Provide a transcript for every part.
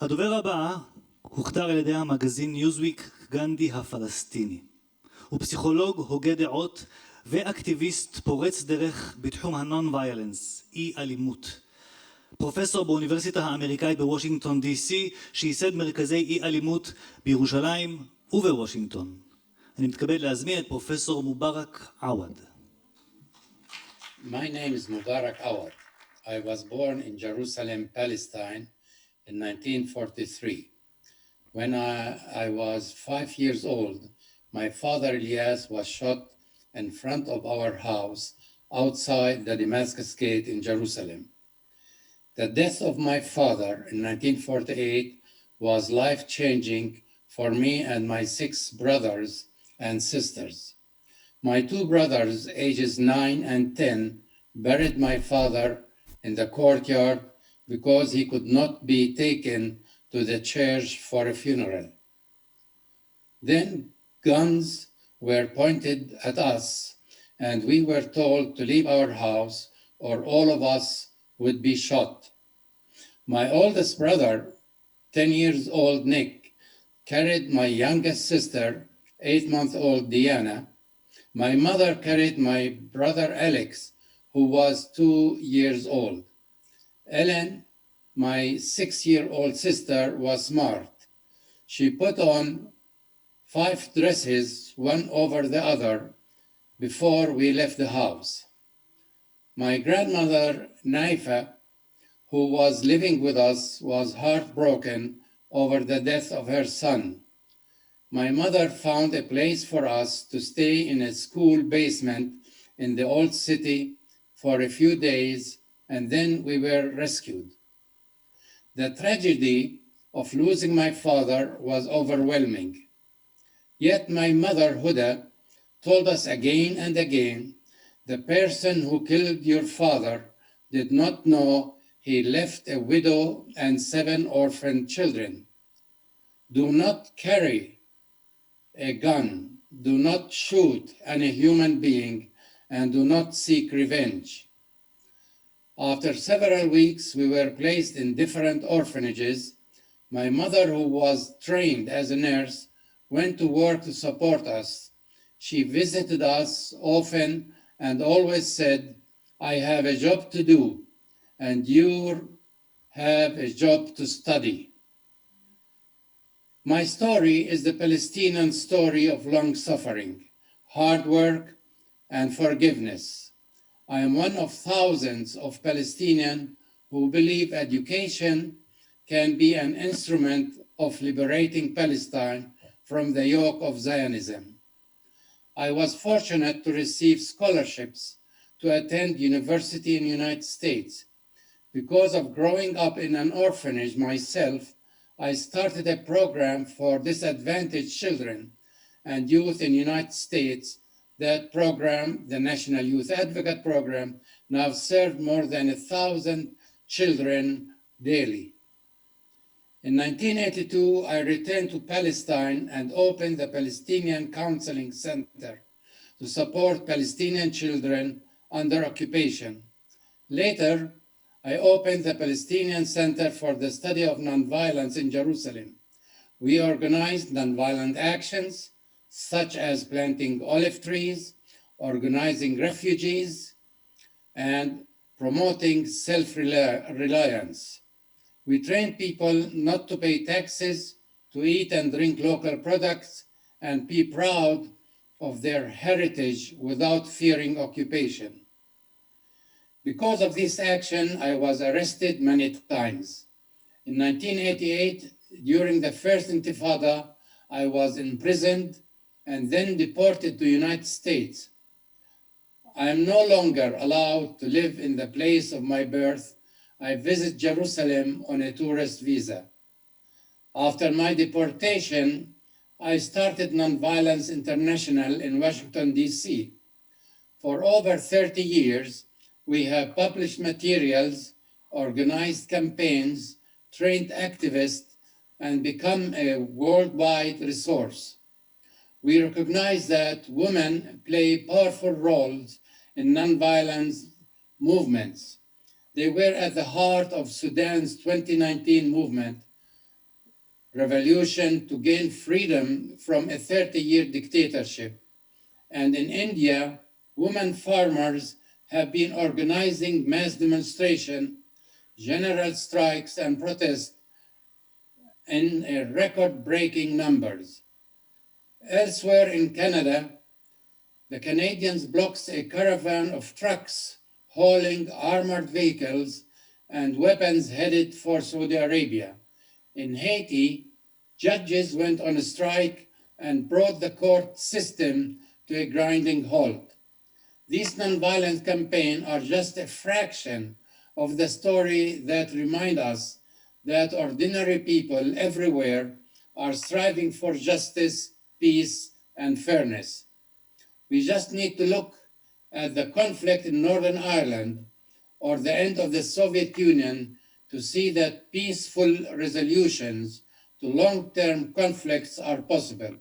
הדובר הבא הוכתר על ידי המגזין ניוזוויק גנדי הפלסטיני. הוא פסיכולוג, הוגה דעות ואקטיביסט פורץ דרך בתחום הנון-ויילנס, אי אלימות. פרופסור באוניברסיטה האמריקאית בוושינגטון די.סי, שייסד מרכזי אי אלימות בירושלים ובוושינגטון. אני מתכבד להזמין את פרופסור מובארק עווד. My name is Mubarak Awad. I was born in Jerusalem, Palestine in 1943. When I was 5 years old, my father الياس was shot in front of our house outside the Damascus Gate in Jerusalem. The death of my father in 1948 was life-changing for me and my 6 brothers and sisters. My 2 brothers, ages 9 and 10, buried my father in the courtyard because he could not be taken to the church for a funeral. Then guns were pointed at us, and we were told to leave our house or all of us would be shot. My oldest brother, 10 years old Nick, carried my youngest sister, 8-month-old Diana. My mother carried my brother Alex, who was 2 years old. Ellen, my 6-year-old sister, was smart. She put on 5 dresses, one over the other, before we left the house. My grandmother, Naifa, who was living with us, was heartbroken over the death of her son. My mother found a place for us to stay in a school basement in the old city for a few days, and then we were rescued. The tragedy of losing my father was overwhelming. Yet my mother, Huda, told us again and again, the person who killed your father did not know he left a widow and 7 orphan children. Do not carry a gun, do not shoot any human being, and do not seek revenge. After several weeks, we were placed in different orphanages. My mother, who was trained as a nurse, went to work to support us. She visited us often and always said, I have a job to do, and you have a job to study. My story is the Palestinian story of long suffering, hard work, and forgiveness. I am one of thousands of Palestinians who believe education can be an instrument of liberating Palestine from the yoke of Zionism. I was fortunate to receive scholarships to attend university in the United States. Because of growing up in an orphanage myself, I started a program for disadvantaged children and youth in the United States. That program, the National Youth Advocate Program, now served more than 1,000 children daily. In 1982, I returned to Palestine and opened the Palestinian Counseling Center to support Palestinian children under occupation. Later, I opened the Palestinian Center for the Study of Nonviolence in Jerusalem. We organized nonviolent actions, such as planting olive trees, organizing refugees, and promoting self-reliance. We train people not to pay taxes, to eat and drink local products, and be proud of their heritage without fearing occupation. Because of this action, I was arrested many times. In 1988, during the first Intifada, I was imprisoned and then deported to the United States. I am no longer allowed to live in the place of my birth. I visit Jerusalem on a tourist visa. After my deportation, I started Nonviolence International in Washington, D.C. For over 30 years, we have published materials, organized campaigns, trained activists, and become a worldwide resource. We recognize that women play powerful roles in nonviolence movements. They were at the heart of Sudan's 2019 movement revolution to gain freedom from a 30-year dictatorship. And in India, women farmers have been organizing mass demonstration, general strikes, and protests in record-breaking numbers. Elsewhere in Canada, the Canadians blocked a caravan of trucks hauling armored vehicles and weapons headed for Saudi Arabia. In Haiti, judges went on a strike and brought the court system to a grinding halt. These nonviolent campaigns are just a fraction of the story that remind us that ordinary people everywhere are striving for justice, peace, and fairness. We just need to look at the conflict in Northern Ireland or the end of the Soviet Union to see that peaceful resolutions to long-term conflicts are possible.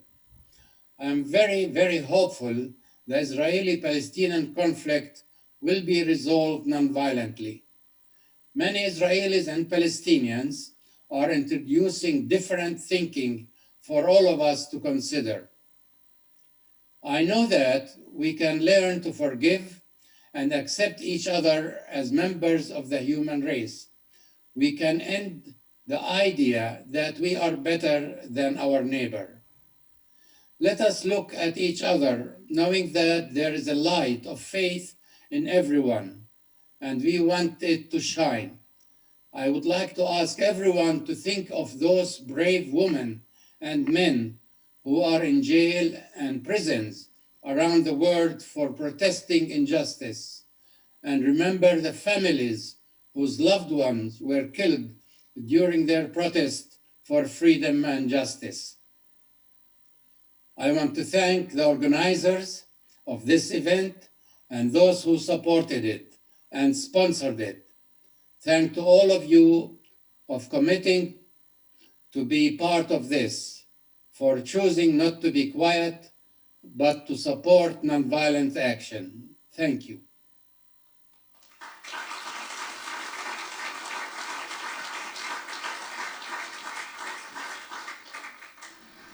I am very, very hopeful the Israeli-Palestinian conflict will be resolved non-violently. Many Israelis and Palestinians are introducing different thinking for all of us to consider. I know that we can learn to forgive and accept each other as members of the human race. We can end the idea that we are better than our neighbor. Let us look at each other, knowing that there is a light of faith in everyone, and we want it to shine. I would like to ask everyone to think of those brave women and men who are in jail and prisons around the world for protesting injustice, and remember the families whose loved ones were killed during their protest for freedom and justice. I want to thank the organizers of this event and those who supported it and sponsored it. Thank to all of you of committing to be part of this, for choosing not to be quiet, but to support nonviolent action. Thank you.